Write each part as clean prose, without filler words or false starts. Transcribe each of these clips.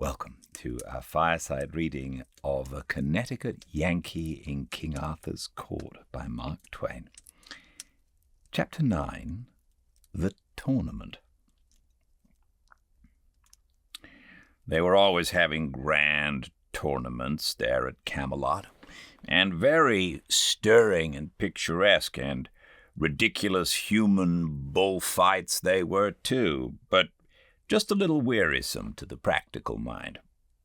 Welcome to a fireside reading of A Connecticut Yankee in King Arthur's Court by Mark Twain. Chapter 9, The Tournament. They were always having grand tournaments there at Camelot, and very stirring and picturesque and ridiculous human bullfights they were too, but just a little wearisome to the practical mind.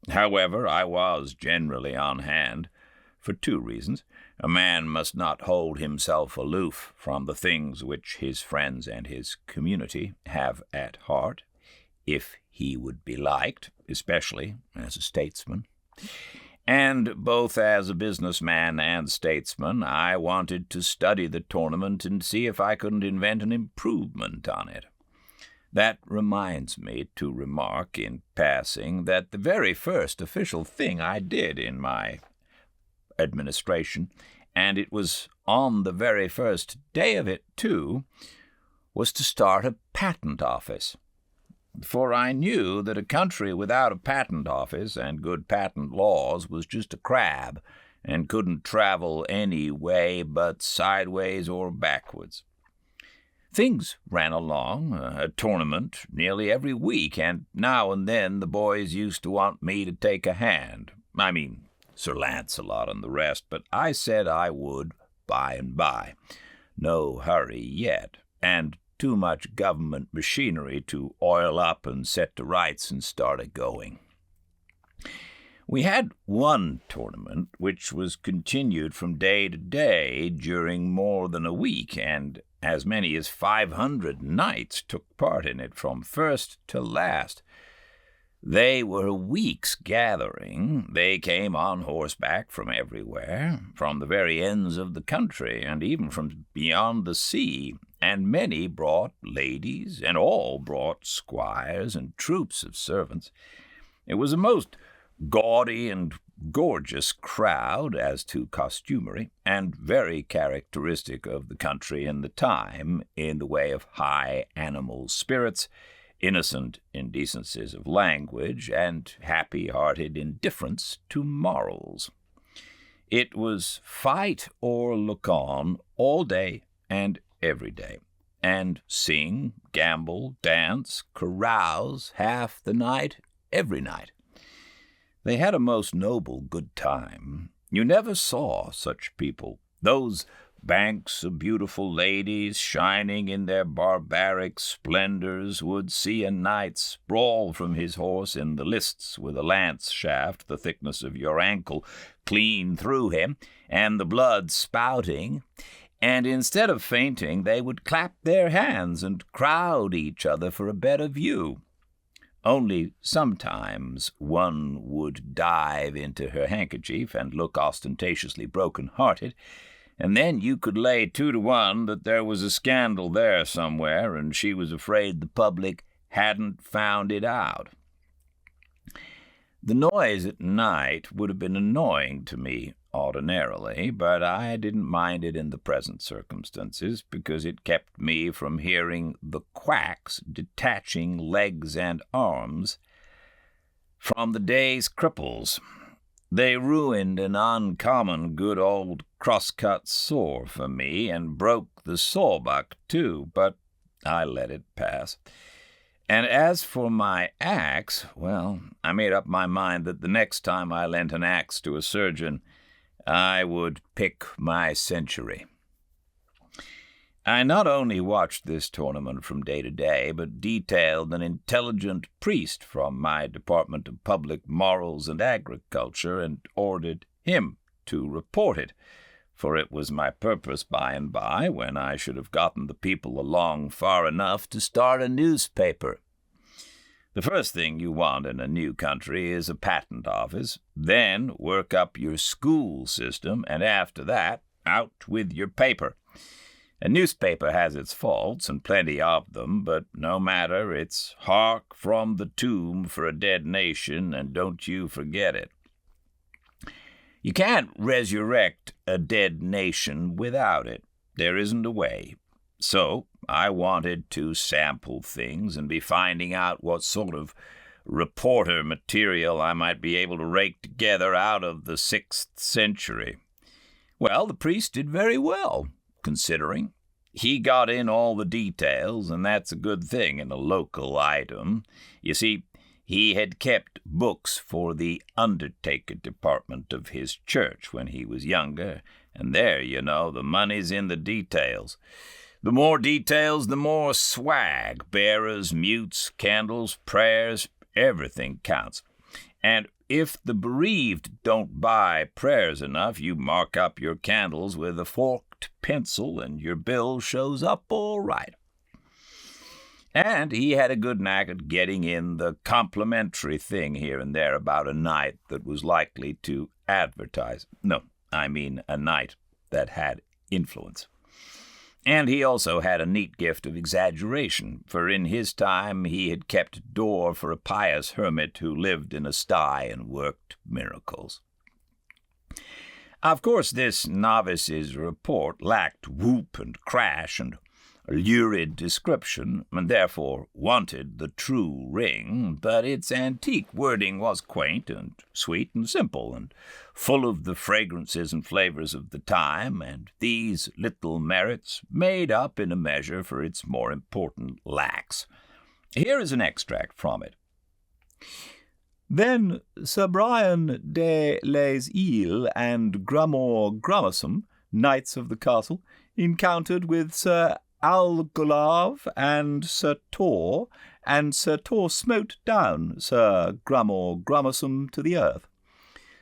However, I was generally on hand, for two reasons. A man must not hold himself aloof from the things which his friends and his community have at heart, if he would be liked, especially as a statesman. And both as a businessman and statesman, I wanted to study the tournament and see if I couldn't invent an improvement on it. That reminds me to remark in passing that the very first official thing I did in my administration, and it was on the very first day of it too, was to start a patent office. For I knew that a country without a patent office and good patent laws was just a crab and couldn't travel any way but sideways or backwards. Things ran along, a tournament nearly every week, and now and then the boys used to want me to take a hand. I mean, Sir Lancelot and the rest, but I said I would by and by. No hurry yet, and too much government machinery to oil up and set to rights and start it going. We had one tournament which was continued from day to day during more than a week, and as many as 500 knights took part in it from first to last. They were weeks gathering. They came on horseback from everywhere, from the very ends of the country, and even from beyond the sea, and many brought ladies, and all brought squires and troops of servants. It was a most gaudy and gorgeous crowd as to costumery, and very characteristic of the country and the time in the way of high animal spirits, innocent indecencies of language, and happy-hearted indifference to morals. It was fight or look on all day and every day, and sing, gamble, dance, carouse half the night, every night. They had a most noble good time. You never saw such people. Those banks of beautiful ladies, shining in their barbaric splendors, would see a knight sprawl from his horse in the lists with a lance shaft the thickness of your ankle clean through him, and the blood spouting, and instead of fainting they would clap their hands and crowd each other for a better view. Only sometimes one would dive into her handkerchief and look ostentatiously broken-hearted, and then you could lay 2 to 1 that there was a scandal there somewhere, and she was afraid the public hadn't found it out. The noise at night would have been annoying to me ordinarily, but I didn't mind it in the present circumstances, because it kept me from hearing the quacks detaching legs and arms from the day's cripples. They ruined an uncommon good old cross-cut sore for me, and broke the sawbuck too, but I let it pass. And as for my axe, well, I made up my mind that the next time I lent an axe to a surgeon, I would pick my century. I not only watched this tournament from day to day, but detailed an intelligent priest from my Department of Public Morals and Agriculture, and ordered him to report it, for it was my purpose by and by, when I should have gotten the people along far enough, to start a newspaper. The first thing you want in a new country is a patent office, then work up your school system, and after that, out with your paper. A newspaper has its faults, and plenty of them, but no matter, it's hark from the tomb for a dead nation, and don't you forget it. You can't resurrect a dead nation without it. There isn't a way. So I wanted to sample things and be finding out what sort of reporter material I might be able to rake together out of the 6th century. Well, the priest did very well, considering. He got in all the details, and that's a good thing in a local item. You see, he had kept books for the undertaker department of his church when he was younger, and there, the money's in the details. The more details, the more swag. Bearers, mutes, candles, prayers, everything counts. And if the bereaved don't buy prayers enough, you mark up your candles with a forked pencil and your bill shows up all right. And he had a good knack at getting in the complimentary thing here and there about a night that was likely to advertise. No, I mean a night that had influence. And he also had a neat gift of exaggeration, for in his time he had kept door for a pious hermit who lived in a sty and worked miracles. Of course, this novice's report lacked whoop and crash and lurid description, and therefore wanted the true ring, but its antique wording was quaint and sweet and simple, and full of the fragrances and flavors of the time, and these little merits made up in a measure for its more important lacks. Here is an extract from it. Then Sir Brian de les Isles and Grummore Grummersome, knights of the castle, encountered with Sir Algolave and Sir Tor smote down Sir Grummore Grummersome to the earth.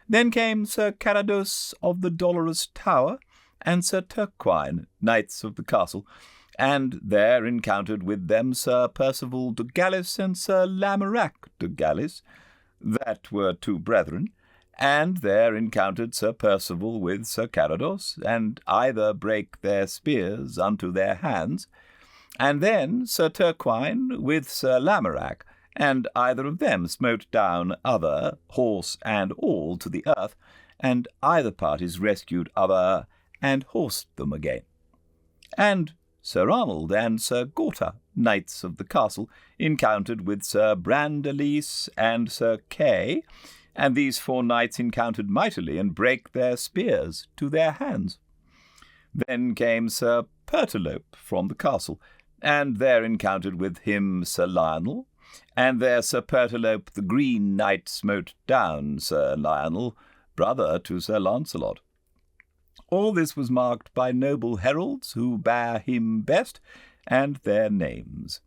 Then came Sir Carados of the Dolorous Tower and Sir Turquine, knights of the castle, and there encountered with them Sir Percival de Galis and Sir Lamorac de Galis, that were two brethren, and there encountered Sir Percival with Sir Carados, and either brake their spears unto their hands, and then Sir Turquine with Sir Lamorac, and either of them smote down other, horse and all, to the earth, and either parties rescued other, and horsed them again. And Sir Arnold and Sir Gorta, knights of the castle, encountered with Sir Brandelis and Sir Kay, and these 4 knights encountered mightily, and brake their spears to their hands. Then came Sir Pertolope from the castle, and there encountered with him Sir Lionel, and there Sir Pertolope the Green Knight smote down Sir Lionel, brother to Sir Launcelot. All this was marked by noble heralds who bare him best, and their names.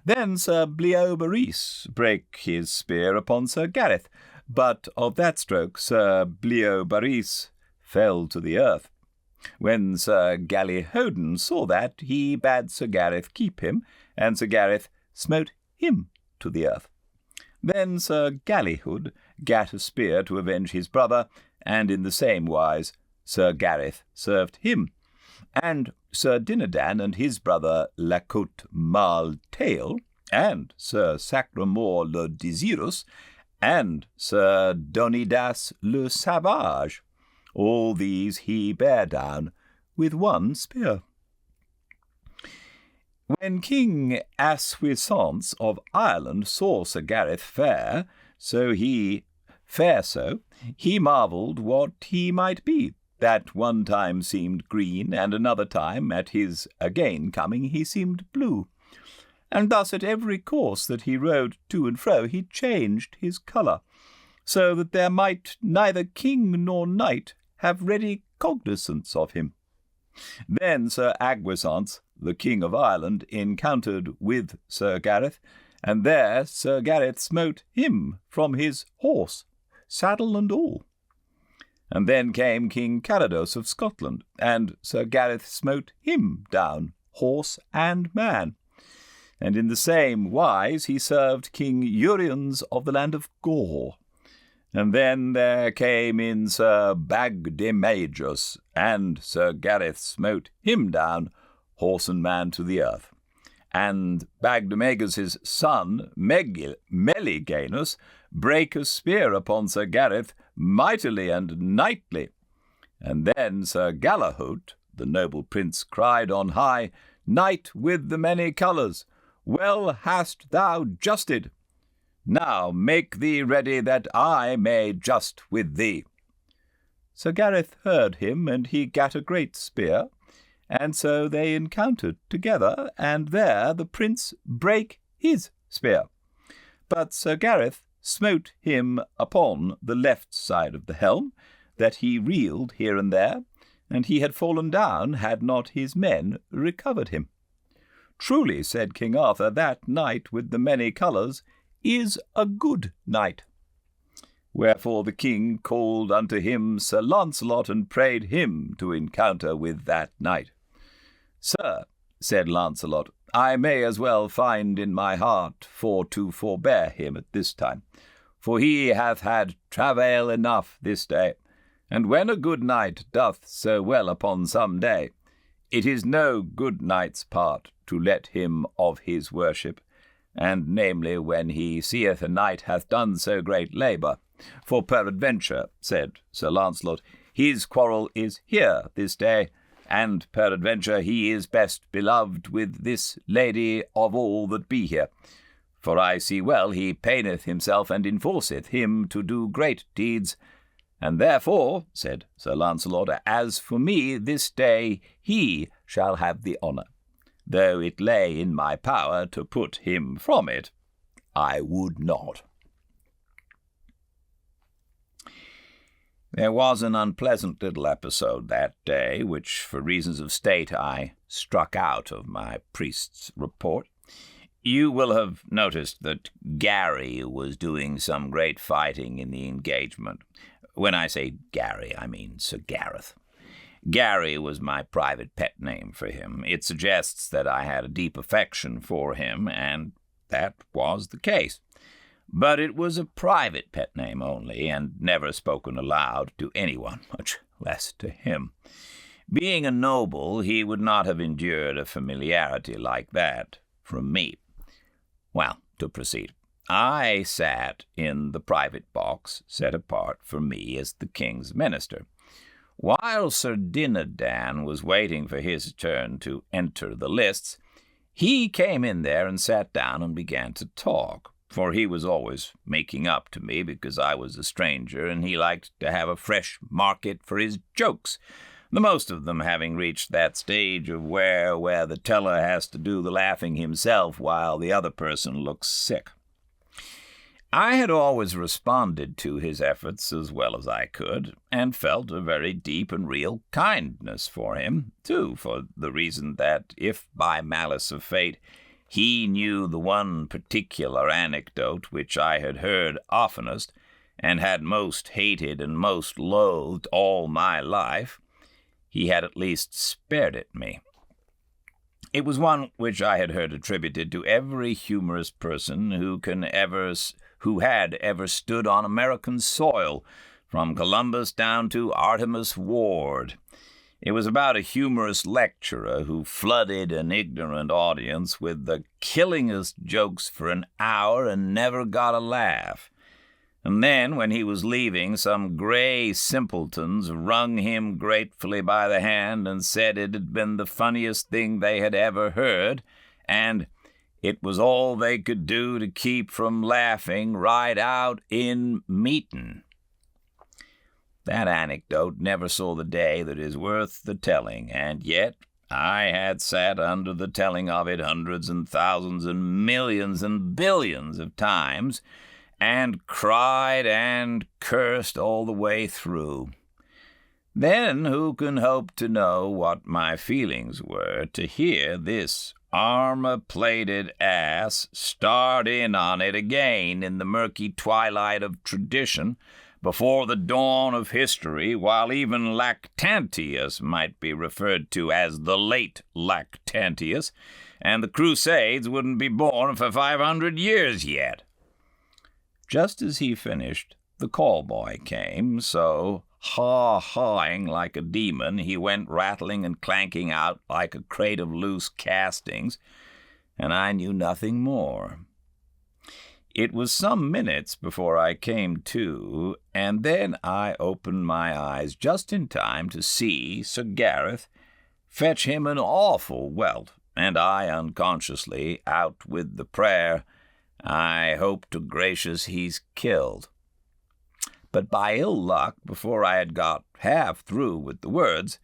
Then Sir Bleoberis brake his spear upon Sir Gareth, but of that stroke Sir Bleoberis fell to the earth. When Sir Galihodin saw that, he bade Sir Gareth keep him, and Sir Gareth smote him to the earth. Then Sir Galihud gat a spear to avenge his brother, and in the same wise Sir Gareth served him. And Sir Dinadan and his brother Lacote Maltail, and Sir Sacramore le Desirous, and Sir Donidas le Savage, all these he bare down with one spear. When King Aswisance of Ireland saw Sir Gareth fare so, he marvelled what he might be, that one time seemed green, and another time, at his again coming, he seemed blue. And thus at every course that he rode to and fro he changed his colour, so that there might neither king nor knight have ready cognizance of him. Then Sir Agwisance, the King of Ireland, encountered with Sir Gareth, and there Sir Gareth smote him from his horse, saddle and all. And then came King Carados of Scotland, and Sir Gareth smote him down, horse and man. And in the same wise he served King Uriens of the land of Gore. And then there came in Sir Bagdemagus, and Sir Gareth smote him down, horse and man, to the earth. And Bagdemagus' son, Meliganus, brake a spear upon Sir Gareth mightily and knightly. And then Sir Galahad, the noble prince, cried on high, Knight with the many colours, well hast thou justed. Now make thee ready that I may just with thee. Sir Gareth heard him, and he gat a great spear, and so they encountered together, and there the prince brake his spear. But Sir Gareth smote him upon the left side of the helm, that he reeled here and there, and he had fallen down had not his men recovered him. Truly, said King Arthur, that knight with the many colours is a good knight. Wherefore the king called unto him Sir Launcelot, and prayed him to encounter with that knight. Sir, said Launcelot, I may as well find in my heart for to forbear him at this time, for he hath had travail enough this day, and when a good knight doth so well upon some day, it is no good knight's part to let him of his worship, and namely when he seeth a knight hath done so great labour. For peradventure, said Sir Launcelot, his quarrel is here this day, and peradventure he is best beloved with this lady of all that be here. For I see well he paineth himself and enforceth him to do great deeds, and therefore, said Sir Launcelot, as for me this day he shall have the honour. Though it lay in my power to put him from it, I would not. There was an unpleasant little episode that day, which for reasons of state I struck out of my priest's report. You will have noticed that Gary was doing some great fighting in the engagement. When I say Gary, I mean Sir Gareth. Gary was my private pet name for him. It suggests that I had a deep affection for him, and that was the case. But it was a private pet name only, and never spoken aloud to anyone, much less to him. Being a noble, he would not have endured a familiarity like that from me. Well, to proceed. I sat in the private box set apart for me as the king's minister. While Sir Dinadan was waiting for his turn to enter the lists, he came in there and sat down and began to talk, for he was always making up to me because I was a stranger, and he liked to have a fresh market for his jokes, the most of them having reached that stage of where the teller has to do the laughing himself while the other person looks sick. I had always responded to his efforts as well as I could, and felt a very deep and real kindness for him, too, for the reason that if by malice of fate he knew the one particular anecdote which I had heard oftenest, and had most hated and most loathed all my life, he had at least spared it me. It was one which I had heard attributed to every humorous person who had ever stood on American soil, from Columbus down to Artemus Ward. It was about a humorous lecturer who flooded an ignorant audience with the killingest jokes for an hour and never got a laugh. And then, when he was leaving, some gray simpletons wrung him gratefully by the hand and said it had been the funniest thing they had ever heard, and it was all they could do to keep from laughing right out in meetin'. That anecdote never saw the day that is worth the telling, and yet I had sat under the telling of it hundreds and thousands and millions and billions of times, and cried and cursed all the way through. Then who can hope to know what my feelings were to hear this armor-plated ass start in on it again in the murky twilight of tradition, before the dawn of history, while even Lactantius might be referred to as the late Lactantius, and the Crusades wouldn't be born for 500 years yet? Just as he finished, the call-boy came, so, haw-hawing like a demon, he went rattling and clanking out like a crate of loose castings, and I knew nothing more. It was some minutes before I came to, and then I opened my eyes just in time to see Sir Gareth fetch him an awful welt, and I unconsciously out with the prayer, I hope to gracious he's killed." But by ill luck, before I had got half through with the words,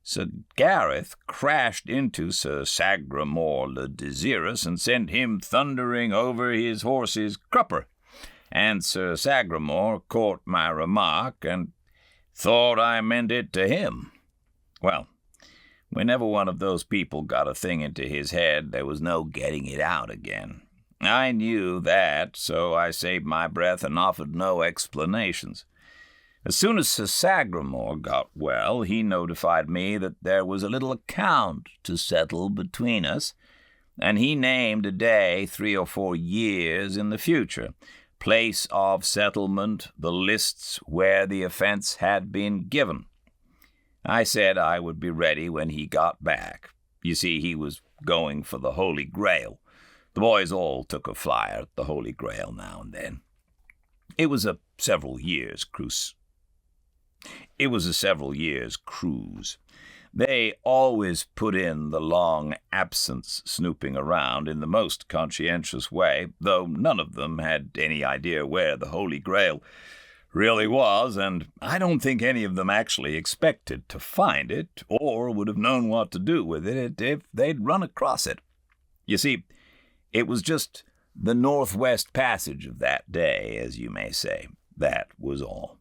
Sir Gareth crashed into Sir Sagramore le Desirous and sent him thundering over his horse's crupper. And Sir Sagramore caught my remark and thought I meant it to him. Well, whenever one of those people got a thing into his head, there was no getting it out again. I knew that, so I saved my breath and offered no explanations. As soon as Sir Sagramore got well, he notified me that there was a little account to settle between us, and he named a day 3 or 4 years in the future, place of settlement, the lists where the offense had been given. I said I would be ready when he got back. You see, he was going for the Holy Grail. The boys all took a flyer at the Holy Grail now and then. It was a several years cruise. They always put in the long absence snooping around in the most conscientious way, though none of them had any idea where the Holy Grail really was, and I don't think any of them actually expected to find it, or would have known what to do with it if they'd run across it. You see, it was just the Northwest Passage of that day, as you may say. That was all.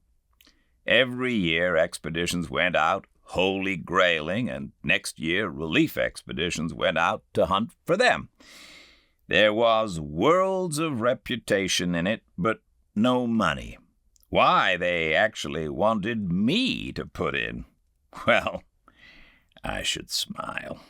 Every year expeditions went out Holy Grailing, and next year relief expeditions went out to hunt for them. There was worlds of reputation in it, but no money. Why they actually wanted me to put in, well, I should smile.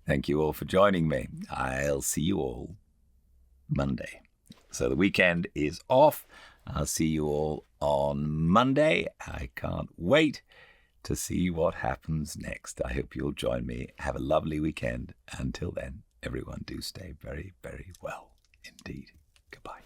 Thank you all for joining me. I'll see you all Monday. So the weekend is off. I'll see you all on Monday. I can't wait to see what happens next. I hope you'll join me. Have a lovely weekend. Until then, everyone do stay very, very well indeed. Goodbye.